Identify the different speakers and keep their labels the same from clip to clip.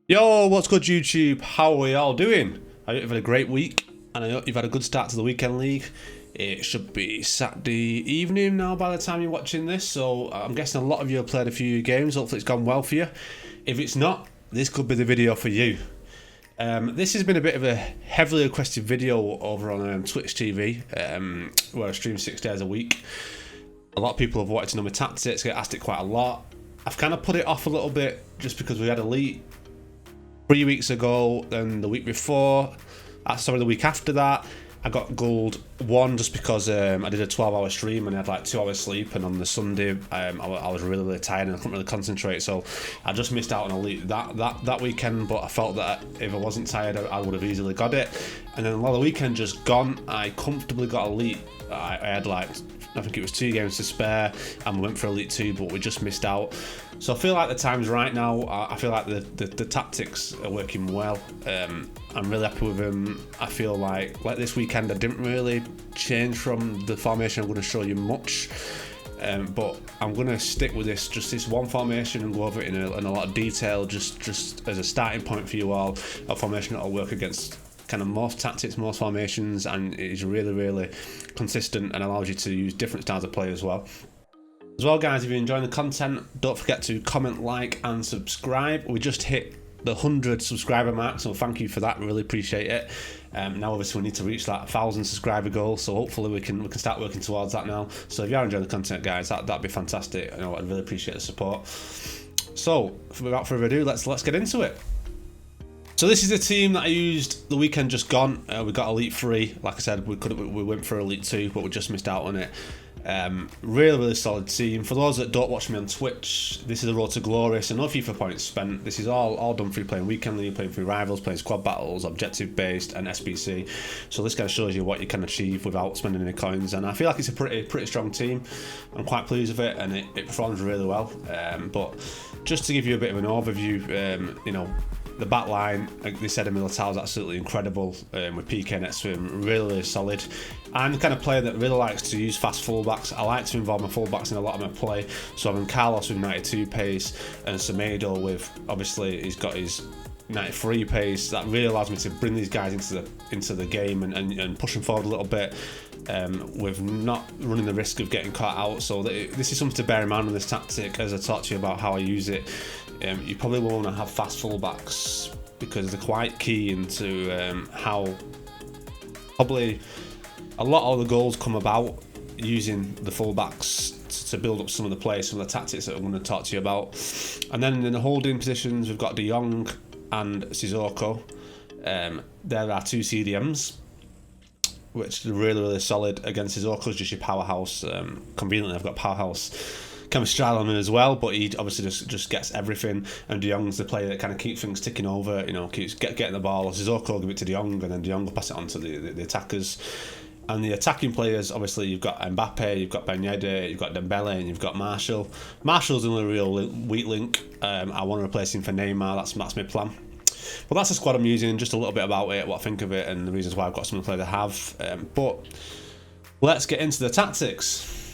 Speaker 1: Yo, what's good YouTube? How are we all doing? I hope you've had a great week and I hope you've had a good start to the weekend league. It should be Saturday evening now by the time you're watching this, so I'm guessing a lot of you have played a few games. Hopefully it's gone well for you. If it's not, this could be the video for you. This has been a bit of a heavily requested video over on Twitch TV, where I stream 6 days a week. A lot of people have wanted to know my tactics, get asked it quite a lot. I've kind of put it off a little bit just because we had Elite 3 weeks ago, then the week before, sorry, the week after that, I got Gold 1 just because I did a 12-hour stream and I had like 2 hours sleep, and on the Sunday I was really tired and I couldn't really concentrate, so I just missed out on Elite that weekend. But I felt that if I wasn't tired, I would have easily got it. And then while the weekend just gone, I comfortably got Elite. I had like, I think it was 2 games to spare and we went for Elite 2, but we just missed out. So I feel like the time's right now. I feel like the tactics are working well. I'm really happy with them. I feel like this weekend I didn't really change from the formation I'm going to show you much. But I'm going to stick with this one formation and go over it in a lot of detail, just as a starting point for you all. A formation that will work against kind of most tactics, most formations, and it is really consistent and allows you to use different styles of play as well. As well, guys, if you're enjoying the content, don't forget to comment, like and subscribe. We just hit the 100 subscriber mark, so thank you for that, really appreciate it. Now obviously we need to reach that 1,000 subscriber goal, so hopefully we can start working towards that now. So if you are enjoying the content, guys, that'd be fantastic. I'd really appreciate the support. So without further ado, let's get into it. So this is the team that I used the weekend just gone. We got Elite 3. Like I said, we went for Elite 2, but we just missed out on it. Really solid team. For those that don't watch me on Twitch, this is the road to glory. So no FIFA points spent. This is all done through playing weekend league, playing through rivals, playing squad battles, objective based, and SBC. So this kind of shows you what you can achieve without spending any coins. And I feel like it's a pretty strong team. I'm quite pleased with it, and it performs really well. But just to give you a bit of an overview, the back line, like they said, Militao is absolutely incredible, with PK next to him, really solid. I'm the kind of player that really likes to use fast fullbacks. I like to involve my fullbacks in a lot of my play. So having Carlos with 92 pace and Semedo with, obviously, he's got his 93 pace, that really allows me to bring these guys into the game and push them forward a little bit, with not running the risk of getting caught out. So this is something to bear in mind on this tactic as I talk to you about how I use it. You probably want to have fast fullbacks because they're quite key into how probably a lot of the goals come about using the fullbacks to build up some of the play, some of the tactics that I'm going to talk to you about. And then in the holding positions, we've got De Jong and Sissoko. There are 2 CDMs, which are really solid. Against Sissoko's just your powerhouse. Conveniently, I've got powerhouse chemistry on him as well, but he obviously just gets everything. And De Jong's the player that kind of keeps things ticking over, keeps getting the ball. Sissoko will give it to De Jong, and then De Jong will pass it on to the attackers. And the attacking players, obviously, you've got Mbappe, you've got Ben Yedder, you've got Dembele, and you've got Martial. Martial's the only real weak link. I want to replace him for Neymar. That's my plan. Well, that's the squad I'm using. Just a little bit about it, what I think of it, and the reasons why I've got some of the players I have. But let's get into the tactics.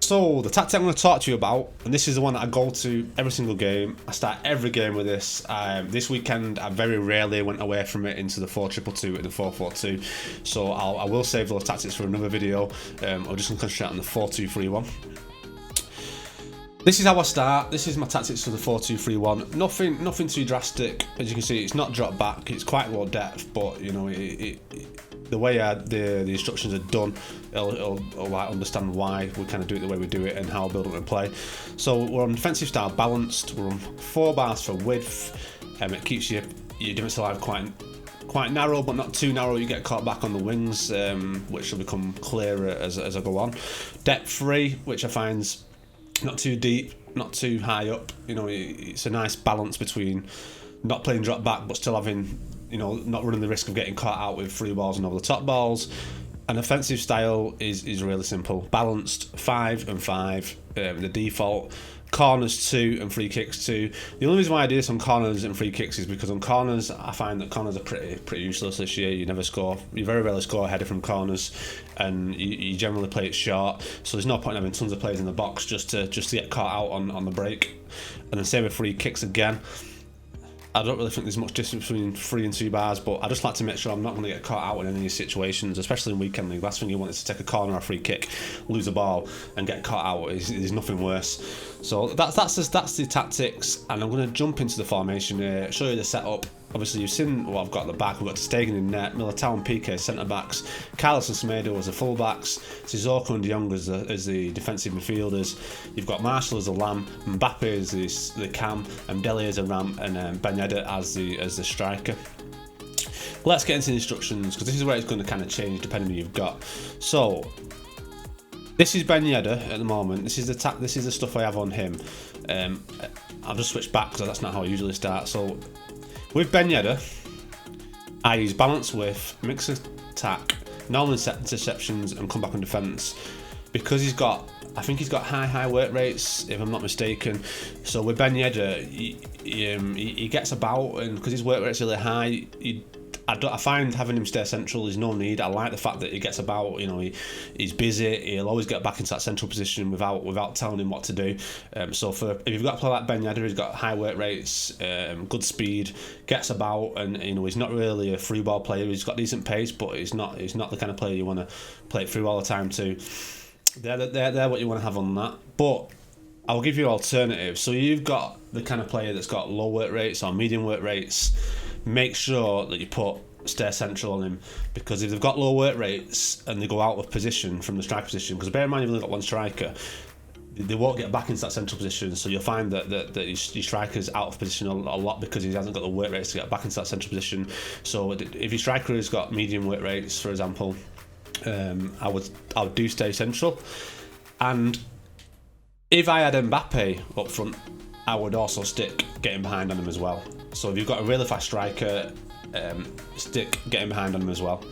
Speaker 1: So the tactic I'm going to talk to you about, and this is the one that I go to every single game. I start every game with this. This weekend I very rarely went away from it into the 4-2-2 and the 4-4-2. So I will save those tactics for another video. I'm just going to concentrate on the 4-2-3-1. This is how I start. This is my tactics for the 4-2-3-1. Nothing too drastic. As you can see, it's not drop back. It's quite low depth, but the way the instructions are done, it'll like understand why we kind of do it the way we do it and how I build up and play. So we're on defensive style balanced. We're on 4 bars for width. It keeps your defensive line quite narrow, but not too narrow. You get caught back on the wings, which will become clearer as I go on. Depth 3, which I find's not too deep, not too high up. It's a nice balance between not playing drop back but still having, not running the risk of getting caught out with free balls and over the top balls. An offensive style is really simple. Balanced 5 and 5. The default corners 2 and free kicks 2. The only reason why I do this on corners and free kicks is because on corners I find that corners are pretty useless this year. You very rarely score a header from corners, and you generally play it short. So there's no point in having tons of players in the box just to get caught out on the break. And then same with free kicks again. I don't really think there's much difference between 3 and 2 bars, but I just like to make sure I'm not going to get caught out in any of these situations, especially in weekend league. Last thing you want is to take a corner or a free kick, lose the ball, and get caught out. There's nothing worse. So that's the tactics, and I'm going to jump into the formation here, show you the setup. Obviously, you've seen what I've got at the back. We've got Stegen in net, Militao and Piqué centre-backs, Carlos and Semedo as the full-backs, Sissoko and De Jong as the defensive midfielders. You've got Martial as the lamb, Mbappe as the cam, and Dele as a ram, and Ben Yedder as the striker. Let's get into the instructions, because this is where it's going to kind of change depending on who you've got. So, this is Ben Yedder at the moment. This is the stuff I have on him. I'll just switch back because that's not how I usually start. So, with Ben Yedder, I use balance width, mix attack, normal interceptions, and come back on defence. Because I think he's got high work rates, if I'm not mistaken. So with Ben Yedder, he gets about, and because his work rate's really high, I find having him stay central is no need. I like the fact that he gets about. He's busy. He'll always get back into that central position without telling him what to do. So if you've got a player like Ben Yedder, he's got high work rates, good speed, gets about, and he's not really a free ball player. He's got decent pace, but he's not the kind of player you want to play it through all the time to. They're what you want to have on that. But I'll give you alternatives. So you've got the kind of player that's got low work rates or medium work rates. Make sure that you stay central on him, because if they've got low work rates and they go out of position from the striker position, because bear in mind you've only got one striker, they won't get back into that central position, so you'll find that your striker's out of position a lot because he hasn't got the work rates to get back into that central position. So if your striker has got medium work rates, for example, I would do stay central. And if I had Mbappe up front, I would also stick getting behind on him as well. So if you've got a really fast striker, stick getting behind on him as well.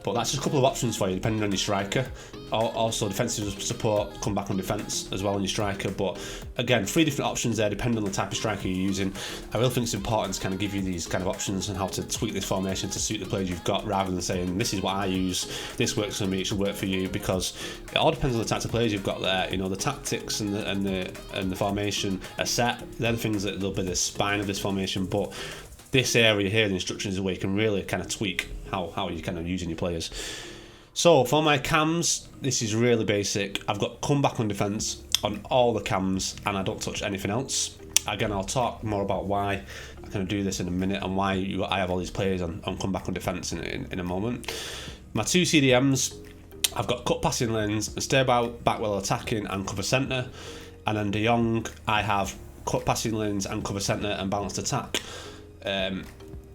Speaker 1: But that's just a couple of options for you, depending on your striker. Also, defensive support, come back on defence as well on your striker. But again, 3 different options there, depending on the type of striker you're using. I really think it's important to kind of give you these kind of options and how to tweak this formation to suit the players you've got, rather than saying, this is what I use, this works for me, it should work for you, because it all depends on the types of players you've got there. The tactics and the formation are set. They're the things that will be the spine of this formation. But this area here, the instructions, is where you can really kind of tweak how you're kind of using your players. So for my cams, this is really basic. I've got come back on defence on all the cams, and I don't touch anything else. Again, I'll talk more about why I kind of do this in a minute, and why I have all these players on come back on defence in a moment. My 2 CDMs, I've got cut passing lanes, stay back while attacking, and cover centre. And then De Jong, I have cut passing lanes and cover centre and balanced attack.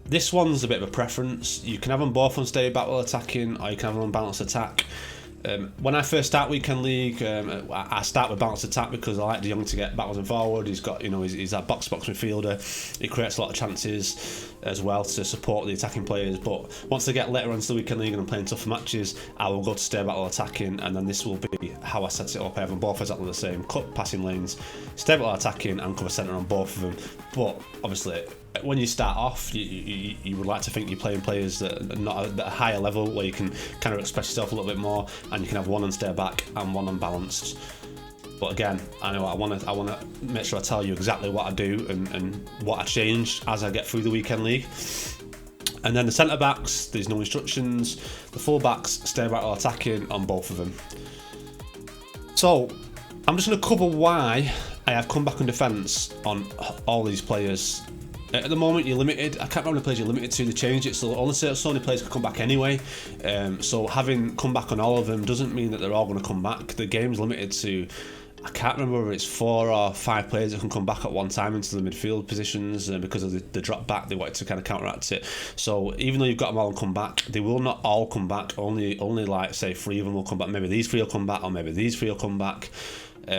Speaker 1: This one's a bit of a preference. You can have them both on stay back while attacking, or you can have them on balanced attack. When I first start weekend league, I start with balanced attack because I like De Jong to get backwards and forward. He's got, he's that box midfielder. He creates a lot of chances as well to support the attacking players. But once they get later on to the weekend league and I'm playing tougher matches, I will go to stay back while attacking, and then this will be how I set it up. I have them both exactly the same: cut passing lanes, stay back while attacking, and cover centre on both of them. But obviously, when you start off, you would like to think you're playing players that are not at a higher level, where you can kind of express yourself a little bit more, and you can have one on stay back and one on balanced. But again, I know I want to make sure I tell you exactly what I do and what I change as I get through the weekend league. And then the centre backs, there's no instructions. The full backs, stay back while attacking on both of them. So I'm just going to cover why I have come back on defence on all these players. At the moment, you're limited. I can't remember how many players you're limited to. They changed it, so only so many players can come back anyway. So having come back on all of them doesn't mean that they're all going to come back. The game's limited to, I can't remember whether it's 4 or 5 players that can come back at one time into the midfield positions, because of the drop back. They wanted to kind of counteract it. So even though you've got them all and come back, they will not all come back. Only like, say, 3 of them will come back. Maybe these 3 will come back, or maybe these 3 will come back.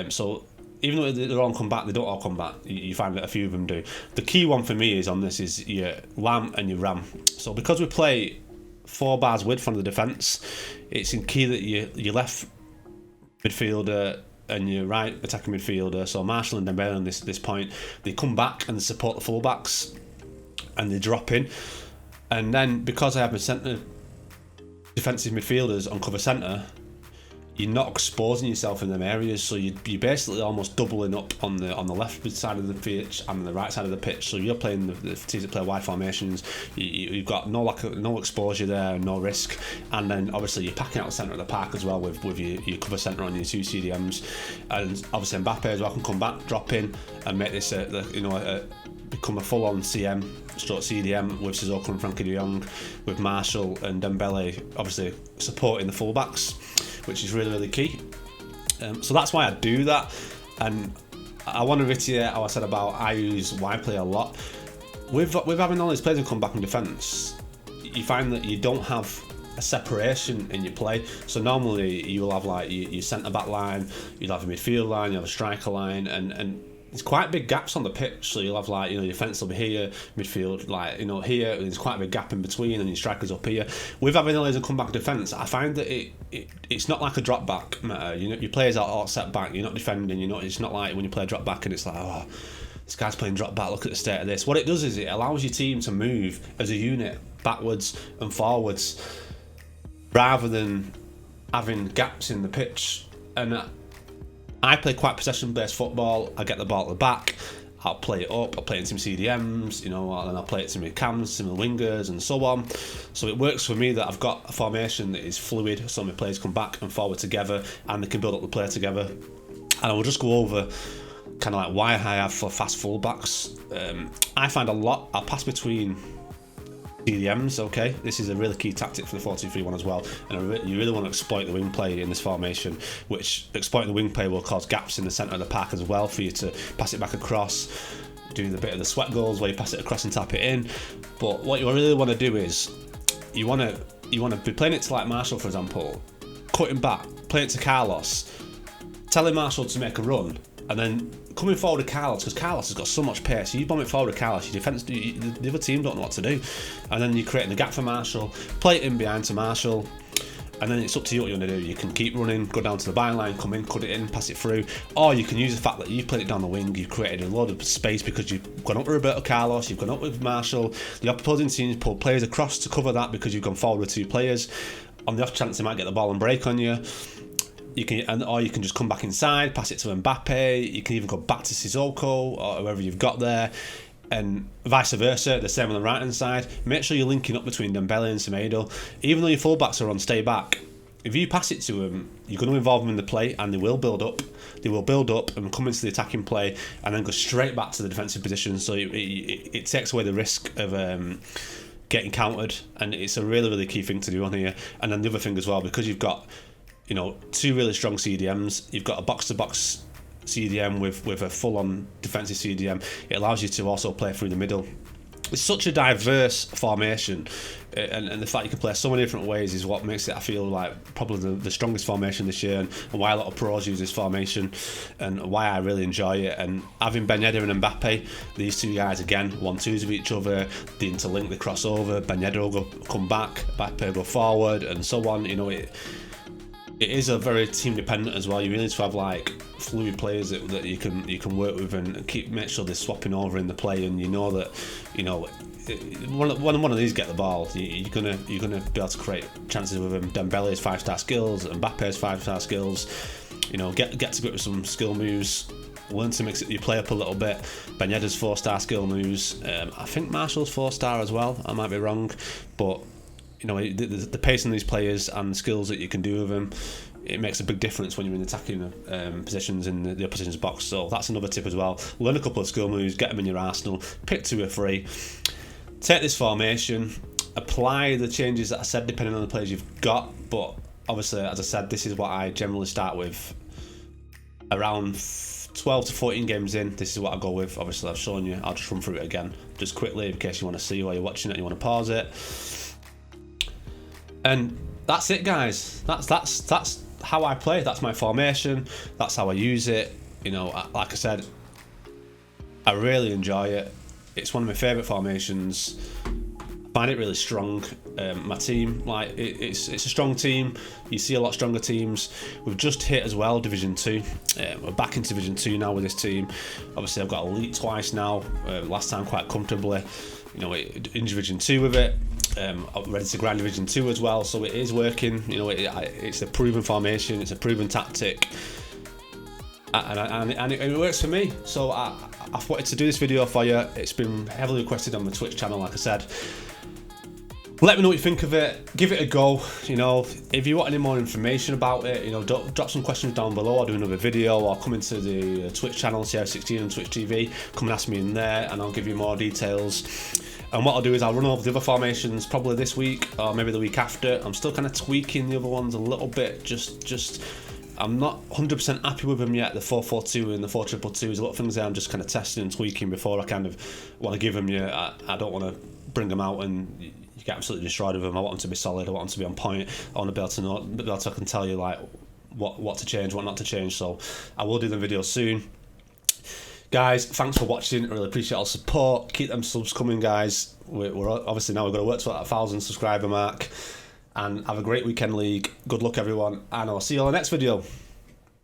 Speaker 1: So even though they're all come back, they don't all come back. You find that a few of them do. The key one for me is on this is your lamb and your ram. So because we play 4 bars width from the defence, it's key that your left midfielder and your right attacking midfielder, so Marshall and Dembele on this point, they come back and support the fullbacks, and they drop in, and then because I have my centre defensive midfielders on cover centre, you're not exposing yourself in them areas, so you're basically almost doubling up on the left side of the pitch and the right side of the pitch. So you're playing the teams that play wide formations. You've got no exposure there, no risk, and then obviously you're packing out the centre of the park as well with your cover centre on your 2 CDMs, and obviously Mbappe as well can come back, drop in, and make this become a full-on CM stroke CDM with Sissoko and Frankie de Jong, with Marshall and Dembele obviously supporting the fullbacks, which is really, really key. So that's why I do that. And I want to reiterate how I said about I use wide play a lot. With having all these players who come back in defence, you find that you don't have a separation in your play. So normally you will have like your centre back line, you'll have a midfield line, you have a striker line, and there's quite big gaps on the pitch, so you'll have like, your fence will be here, midfield like, here, there's quite a big gap in between, and your strikers up here. With having a laser come back defence, I find that it's not like a drop back matter. Your players are all set back, you're not defending, it's not like when you play a drop back and it's like, oh, this guy's playing drop back, look at the state of this. What it does is it allows your team to move as a unit backwards and forwards rather than having gaps in the pitch. And I play quite possession-based football. I get the ball at the back, I'll play it up, I'll play it into some CDMs, and I'll play it to my cams, to my wingers, and so on. So it works for me that I've got a formation that is fluid, so my players come back and forward together, and they can build up the play together. And I will just go over kind of like why I have for fast fullbacks. I find a lot, I'll pass between CDMs, okay? This is a really key tactic for the 4-2-3-1 as well, and you really want to exploit the wing play in this formation, which exploiting the wing play will cause gaps in the centre of the park as well for you to pass it back across, do the bit of the sweat goals where you pass it across and tap it in. But what you really want to do is you want to be playing it to like Marshall, for example, cutting back, playing it to Carlos, telling Marshall to make a run, and then coming forward to Carlos, because Carlos has got so much pace. You bomb it forward to Carlos, your defence, the other team don't know what to do, and then you're creating the gap for Marshall, play it in behind to Marshall, and then it's up to you what you want to do. You can keep running, go down to the byline, come in, cut it in, pass it through, or you can use the fact that you've played it down the wing, you've created a load of space because you've gone up with Roberto Carlos, you've gone up with Marshall, the opposing teams pull players across to cover that because you've gone forward with 2 players. On the off chance they might get the ball and break on you, or you can just come back inside, pass it to Mbappe. You can even go back to Sissoko or whoever you've got there, and vice versa. The same on the right hand side. Make sure you're linking up between Dembele and Semedo. Even though your fullbacks are on stay back, if you pass it to them, you're going to involve them in the play, and they will build up. They will build up and come into the attacking play, and then go straight back to the defensive position. So it takes away the risk of getting countered, and it's a really, really key thing to do on here. And then the other thing as well, because you've got 2 really strong CDMs, you've got a box-to-box CDM with a full-on defensive CDM, it allows you to also play through the middle. It's such a diverse formation, and the fact you can play so many different ways is what makes it, I feel like, probably the strongest formation this year, and why a lot of pros use this formation, and why I really enjoy it. And having Ben Yedder and Mbappe, these 2 guys, again, 1-2s of each other, they interlink, they cross over, Ben Yedder will come back, Mbappe will go forward, and so on. It is a very team dependent as well. You really need to have like fluid players that you can work with and make sure they're swapping over in the play, and that when one of these get the ball, you're gonna be able to create chances with them. Dembele's 5-star skills, Mbappe's 5-star skills. Get to grip with some skill moves. Learn to mix your play up a little bit. Ben Yedder's 4-star skill moves. I think Marshall's 4-star as well. I might be wrong, but the pace in these players and the skills that you can do with them, it makes a big difference when you're in attacking positions in the opposition's box. So that's another tip as well. Learn a couple of skill moves, get them in your arsenal, pick 2 or 3, take this formation, apply the changes that I said depending on the players you've got. But obviously, as I said, this is what I generally start with. Around 12 to 14 games in, this is what I go with. Obviously, I've shown you. I'll just run through it again just quickly in case you want to see while you're watching it and you want to pause it. And that's it, guys. That's how I play. That's my formation. That's how I use it. Like I said, I really enjoy it. It's one of my favourite formations. I find it really strong. My team, like it's a strong team. You see a lot stronger teams. We've just hit as well Division 2. We're back into Division 2 now with this team. Obviously I've got Elite twice now. Last time quite comfortably, you know, in Division 2 with it. I'm ready to grind Division 2 as well, so it is working. You know, it's a proven formation, it's a proven tactic, and it works for me. So I've wanted to do this video for you. It's been heavily requested on the Twitch channel, like I said. Let me know what you think of it. Give it a go. You know, if you want any more information about it, you know, drop some questions down below. I'll do another video, or come into the Twitch channel, CR16 and Twitch TV. Come and ask me in there, and I'll give you more details. And what I'll do is I'll run over the other formations probably this week or maybe the week after. I'm still kind of tweaking the other ones a little bit. Just I'm not 100% happy with them yet. The 4-4-2 and the 4-2-2. There's a lot of things there I'm just kind of testing and tweaking before I kind of want to give them you. I don't want to bring them out and you get absolutely destroyed with them. I want them to be solid. I want them to be on point. I want to be able to know, I can tell you like what to change, what not to change. So I will do the video soon. Guys, thanks for watching. I really appreciate all the support. Keep them subs coming, guys. We're obviously now we've got to work to that 1,000 subscriber mark. And have a great weekend league. Good luck, everyone. And I'll see you on the next video.